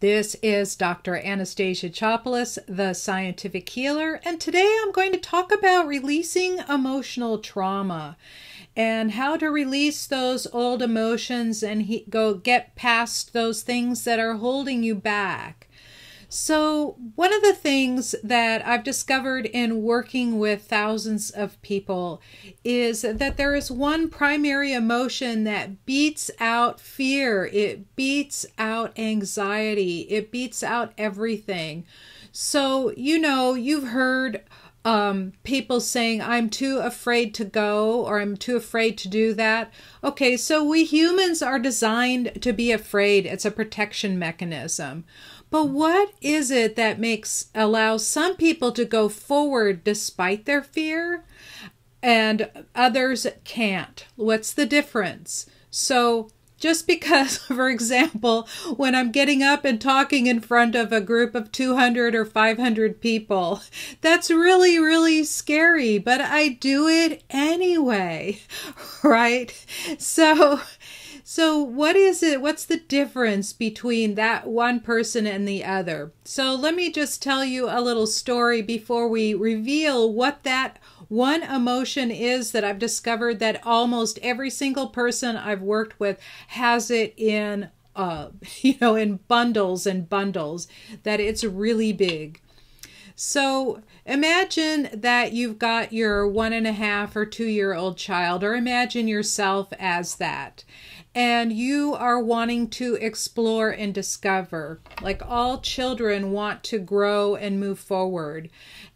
This is Dr. Anastasia Chopelas, the scientific healer, and today I'm going to talk about releasing emotional trauma and how to release those old emotions and go get past those things that are holding you back. So one of the things that I've discovered in working with thousands of people is that there is one primary emotion that beats out fear. It beats out anxiety. It beats out everything. So, you've heard people saying, I'm too afraid to go, or I'm too afraid to do that. Okay, so we humans are designed to be afraid. It's a protection mechanism. But what is it that allows some people to go forward despite their fear and others can't? What's the difference? So just because, for example, when I'm getting up and talking in front of a group of 200 or 500 people, that's really, really scary, but I do it anyway, right? So what is it? What's the difference between that one person and the other? So let me just tell you a little story before we reveal what that one emotion is that I've discovered that almost every single person I've worked with has it in, in bundles and bundles, that it's really big. So imagine that you've got your 1.5 or 2-year-old child, or imagine yourself as that. And you are wanting to explore and discover, like all children want to grow and move forward.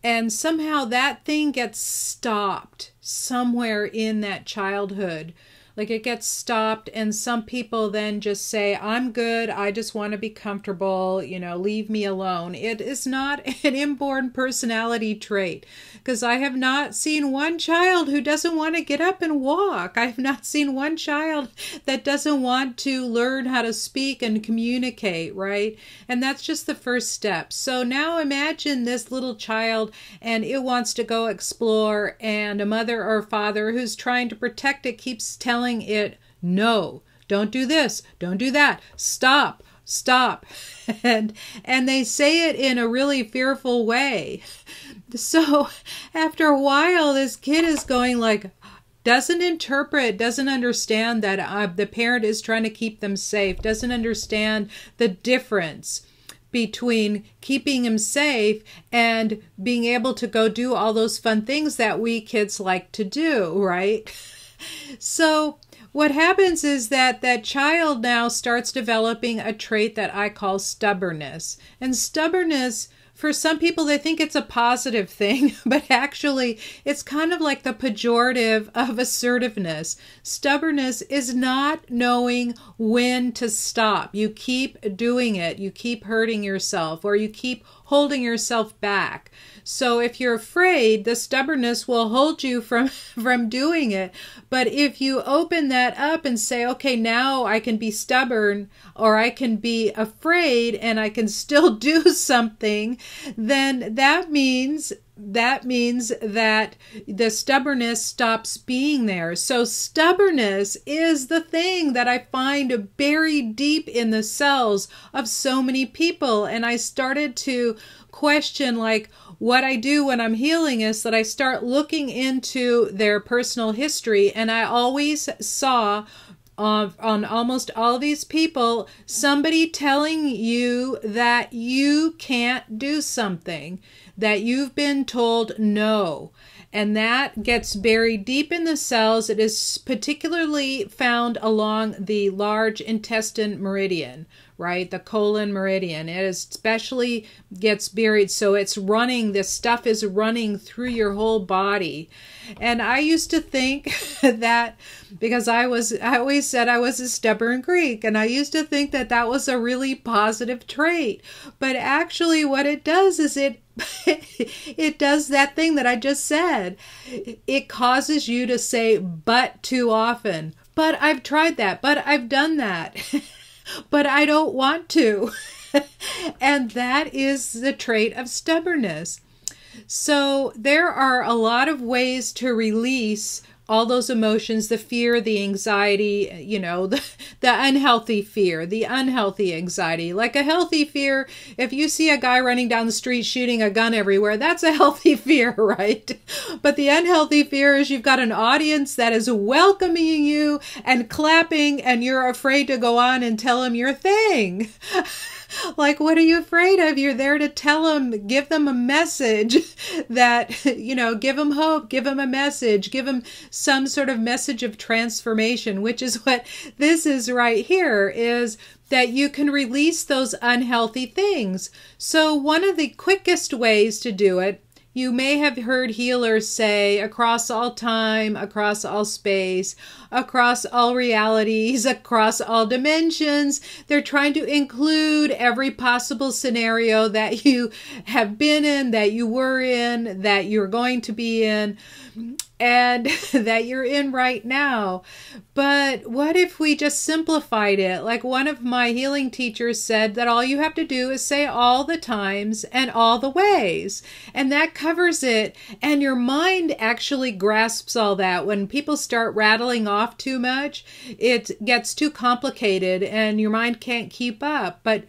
And somehow that thing gets stopped somewhere in that childhood. Like it gets stopped, and some people then just say, I'm good, I just want to be comfortable, leave me alone. It is not an inborn personality trait, because I have not seen one child who doesn't want to get up and walk. I have not seen one child that doesn't want to learn how to speak and communicate, right? And that's just the first step. So now imagine this little child, and it wants to go explore, and a mother or father who's trying to protect it keeps telling it, no, don't do this, don't do that, stop. And they say it in a really fearful way. So after a while, this kid is going like, doesn't interpret, doesn't understand that the parent is trying to keep them safe, doesn't understand the difference between keeping him safe and being able to go do all those fun things that we kids like to do, right? So what happens is that child now starts developing a trait that I call stubbornness. And stubbornness, for some people, they think it's a positive thing, but actually it's kind of like the pejorative of assertiveness. Stubbornness is not knowing when to stop. You keep doing it, you keep hurting yourself, or you keep holding yourself back. So if you're afraid, the stubbornness will hold you from doing it. But if you open that up and say, okay, now I can be stubborn, or I can be afraid and I can still do something, then that means that the stubbornness stops being there. So stubbornness is the thing that I find buried deep in the cells of so many people. And I started to question, like, what I do when I'm healing is that I start looking into their personal history, and I always saw on almost all these people, somebody telling you that you can't do something, that you've been told no. And that gets buried deep in the cells. It is particularly found along the large intestine meridian, right? The colon meridian. It especially gets buried. So it's running, this stuff is running through your whole body. And I used to think that, because I always said I was a stubborn Greek, and I used to think that that was a really positive trait. But actually what it does is it does that thing that I just said. It causes you to say but too often. But I've tried that. But I've done that. But I don't want to. And that is the trait of stubbornness. So there are a lot of ways to release all those emotions, the fear, the anxiety, the unhealthy fear, the unhealthy anxiety. Like a healthy fear, if you see a guy running down the street shooting a gun everywhere, that's a healthy fear, right? But the unhealthy fear is you've got an audience that is welcoming you and clapping, and you're afraid to go on and tell them your thing. Like, what are you afraid of? You're there to tell them, give them a message that, give them hope, give them a message, give them some sort of message of transformation, which is what this is right here, is that you can release those unhealthy things. So one of the quickest ways to do it, you may have heard healers say, across all time, across all space, across all realities, across all dimensions. They're trying to include every possible scenario that you have been in, that you were in, that you're going to be in, and that you're in right now. But what if we just simplified it? Like one of my healing teachers said that all you have to do is say all the times and all the ways. And that covers it. And your mind actually grasps all that. When people start rattling off too much, it gets too complicated and your mind can't keep up. But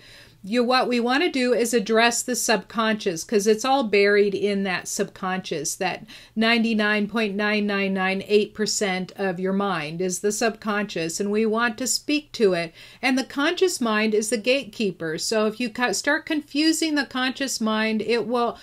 what we want to do is address the subconscious, because it's all buried in that subconscious. That 99.9998% of your mind is the subconscious, and we want to speak to it. And the conscious mind is the gatekeeper. So if you start confusing the conscious mind, it will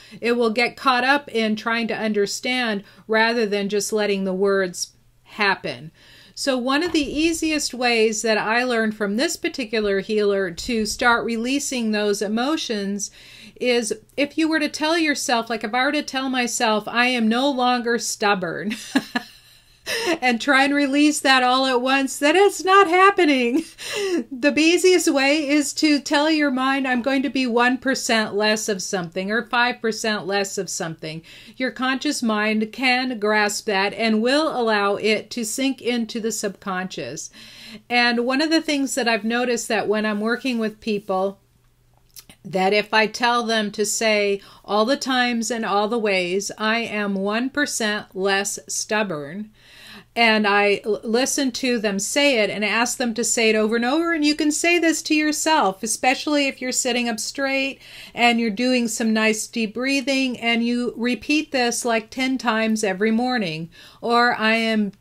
get caught up in trying to understand rather than just letting the words happen. So one of the easiest ways that I learned from this particular healer to start releasing those emotions is if you were to tell yourself, like if I were to tell myself, I am no longer stubborn, and try and release that all at once, that it's not happening. The easiest way is to tell your mind, I'm going to be 1% less of something or 5% less of something. Your conscious mind can grasp that and will allow it to sink into the subconscious. And one of the things that I've noticed that when I'm working with people, that if I tell them to say all the times and all the ways, I am 1% less stubborn, and I listen to them say it and ask them to say it over and over. And you can say this to yourself, especially if you're sitting up straight and you're doing some nice deep breathing, and you repeat this like 10 times every morning. Or I am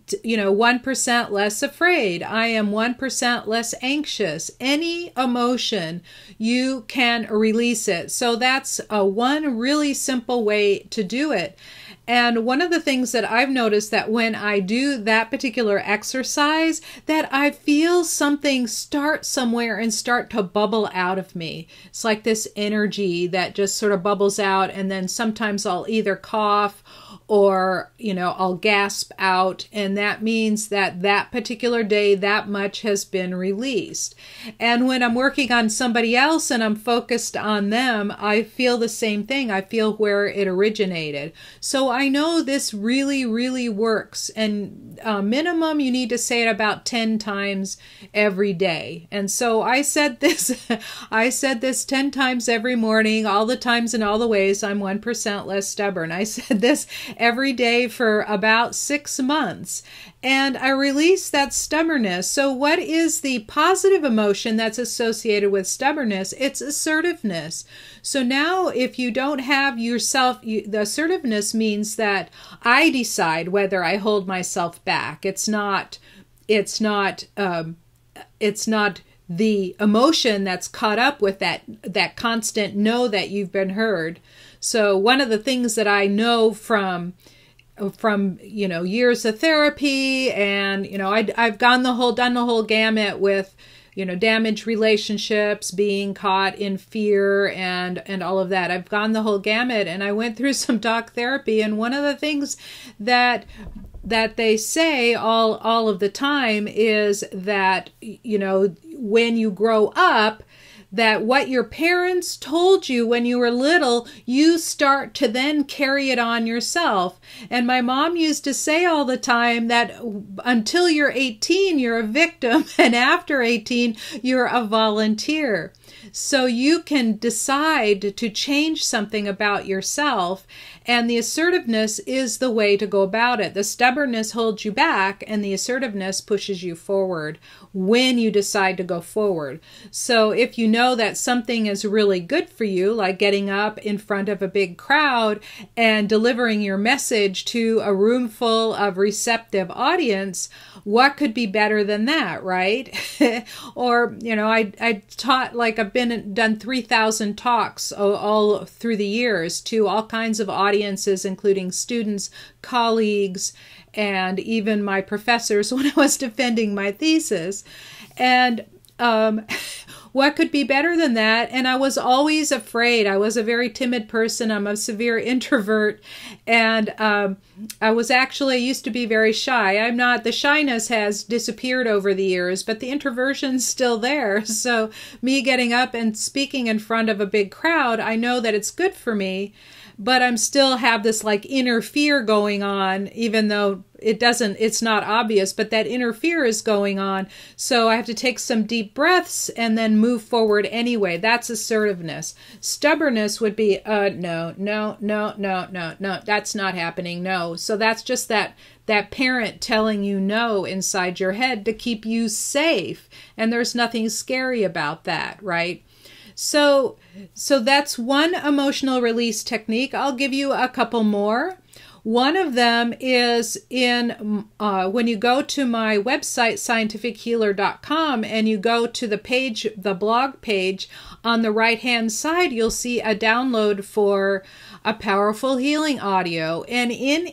1% less afraid. I am 1% less anxious. Any emotion, you can release it. So that's one really simple way to do it. And one of the things that I've noticed that when I do that particular exercise, that I feel something start somewhere and start to bubble out of me. It's like this energy that just sort of bubbles out, and then sometimes I'll either cough or, I'll gasp out, and that means that that particular day, that much has been released. And when I'm working on somebody else and I'm focused on them, I feel the same thing. I feel where it originated. So I know this really, really works. And minimum, you need to say it about 10 times every day. And so I said this 10 times every morning, all the times and all the ways, I'm 1% less stubborn. I said this every day for about 6 months, and I released that stubbornness. So what is the positive emotion that's associated with stubbornness? It's assertiveness. So now if you don't have yourself, the assertiveness means that I decide whether I hold myself back. It's not the emotion that's caught up with that constant know that you've been heard. So one of the things that I know from years of therapy, and I've done the whole gamut with damaged relationships, being caught in fear, and all of that. I've gone the whole gamut, and I went through some talk therapy, and one of the things that they say all of the time is that when you grow up, that what your parents told you when you were little, you start to then carry it on yourself. And my mom used to say all the time that until you're 18, you're a victim, and after 18, you're a volunteer. So you can decide to change something about yourself, and the assertiveness is the way to go about it. The stubbornness holds you back, and the assertiveness pushes you forward when you decide to go forward. So if you know that something is really good for you, like getting up in front of a big crowd and delivering your message to a room full of receptive audience, what could be better than that, right? Or, I taught, like, I've done 3,000 talks all through the years to all kinds of audiences, including students, colleagues, and even my professors when I was defending my thesis. And what could be better than that? And I was always afraid. I was a very timid person. I'm a severe introvert. And I used to be very shy. The shyness has disappeared over the years, but the introversion's still there. So me getting up and speaking in front of a big crowd, I know that it's good for me, but I'm still have this like inner fear going on, even though it's not obvious, but that inner fear is going on. So I have to take some deep breaths and then move forward anyway. That's assertiveness. Stubbornness would be, no, that's not happening. No. So that's just that parent telling you no inside your head to keep you safe. And there's nothing scary about that, right? So that's one emotional release technique. I'll give you a couple more. One of them is when you go to my website, scientifichealer.com, and you go to the blog page, on the right-hand side, you'll see a download for a powerful healing audio. And in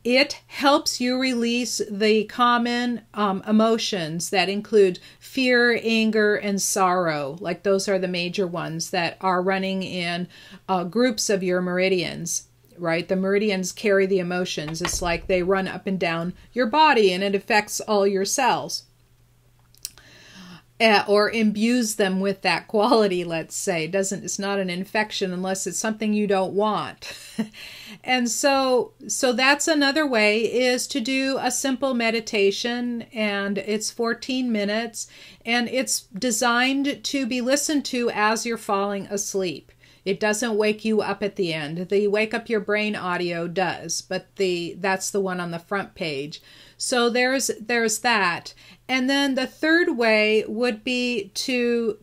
it helps you release the common emotions that include fear, anger, and sorrow. Like those are the major ones that are running in groups of your meridians. Right? The meridians carry the emotions. It's like they run up and down your body, and it affects all your cells. Or imbues them with that quality, let's say. It's not an infection unless it's something you don't want. And so that's another way, is to do a simple meditation, and it's 14 minutes, and it's designed to be listened to as you're falling asleep. It doesn't wake you up at the end. The Wake Up Your Brain audio does, but that's the one on the front page. So there's that. And then the third way would be to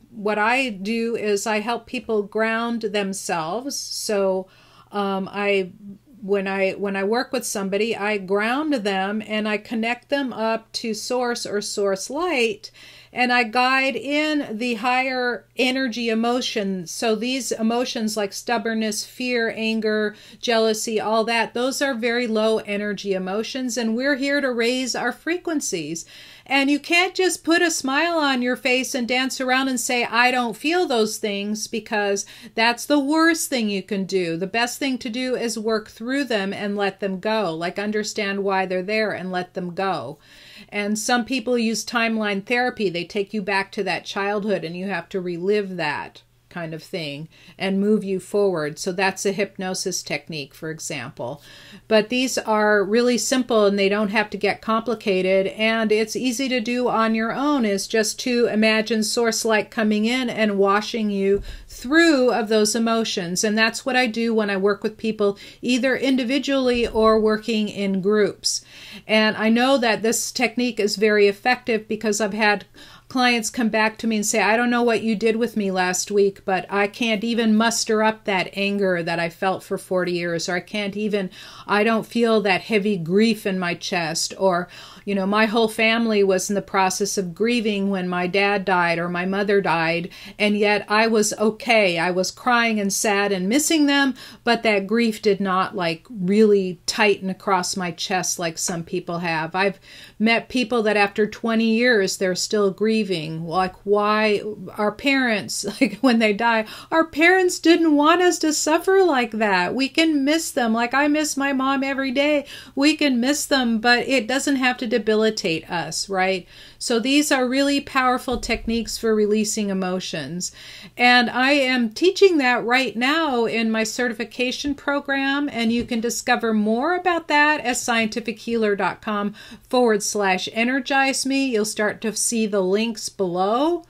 what I do is I help people ground themselves. So when I work with somebody, I ground them and I connect them up to source or source light, and I guide in the higher energy emotions. So these emotions like stubbornness, fear, anger, jealousy, all that, those are very low energy emotions, and we're here to raise our frequencies. And you can't just put a smile on your face and dance around and say, I don't feel those things, because that's the worst thing you can do. The best thing to do is work through them and let them go, like understand why they're there and let them go. And some people use timeline therapy. They take you back to that childhood and you have to relive that kind of thing and move you forward. So that's a hypnosis technique, for example. But these are really simple and they don't have to get complicated, and it's easy to do on your own. Is just to imagine source light coming in and washing you through of those emotions. And that's what I do when I work with people, either individually or working in groups. And I know that this technique is very effective because I've had clients come back to me and say, I don't know what you did with me last week, but I can't even muster up that anger that I felt for 40 years, or I don't feel that heavy grief in my chest, or, my whole family was in the process of grieving when my dad died or my mother died, and yet I was okay. I was crying and sad and missing them, but that grief did not really tighten across my chest like some people have. I've met people that after 20 years, they're still grieving. Like, why our parents, when they die, our parents didn't want us to suffer like that. We can miss them. Like, I miss my mom every day. We can miss them, but it doesn't have to debilitate us, right? So these are really powerful techniques for releasing emotions. And I am teaching that right now in my certification program, and you can discover more about that at scientifichealer.com/energize me. You'll start to see the links below.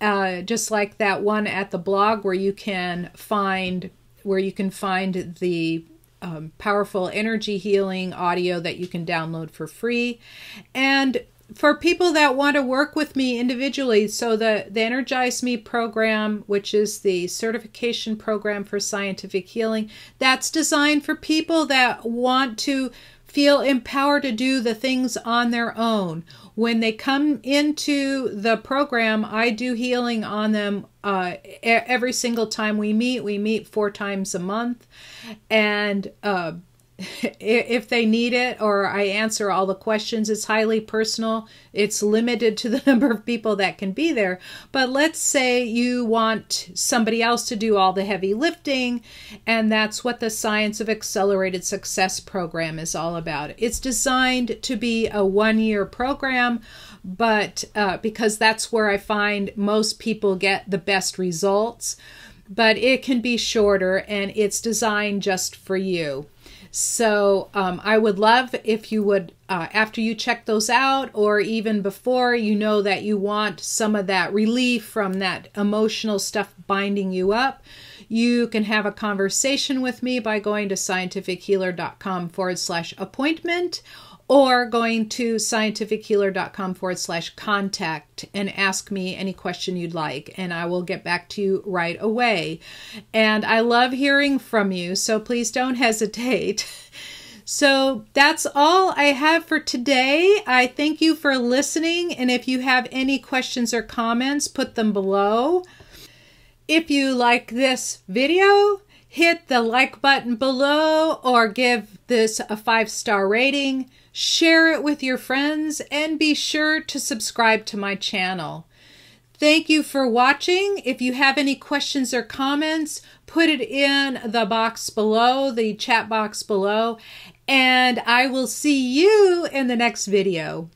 just like that one at the blog where you can find the powerful energy healing audio that you can download for free. And for people that want to work with me individually, so the Energize Me program, which is the certification program for scientific healing, that's designed for people that want to feel empowered to do the things on their own. When they come into the program, I do healing on them every single time we meet. We meet 4 times a month. And if they need it, or I answer all the questions, it's highly personal. It's limited to the number of people that can be there. But let's say you want somebody else to do all the heavy lifting, and that's what the Science of Accelerated Success program is all about. It's designed to be a 1-year program, but because that's where I find most people get the best results. But it can be shorter, and it's designed just for you. So I would love if you would, after you check those out, or even before, you know that you want some of that relief from that emotional stuff binding you up, you can have a conversation with me by going to scientifichealer.com/appointment, or going to scientifichealer.com/contact and ask me any question you'd like, and I will get back to you right away. And I love hearing from you, so please don't hesitate. So that's all I have for today. I thank you for listening, and if you have any questions or comments, put them below. If you like this video, hit the like button below, or give this a 5-star rating. Share it with your friends, and be sure to subscribe to my channel. Thank you for watching. If you have any questions or comments, put it in the box below, the chat box below, and I will see you in the next video.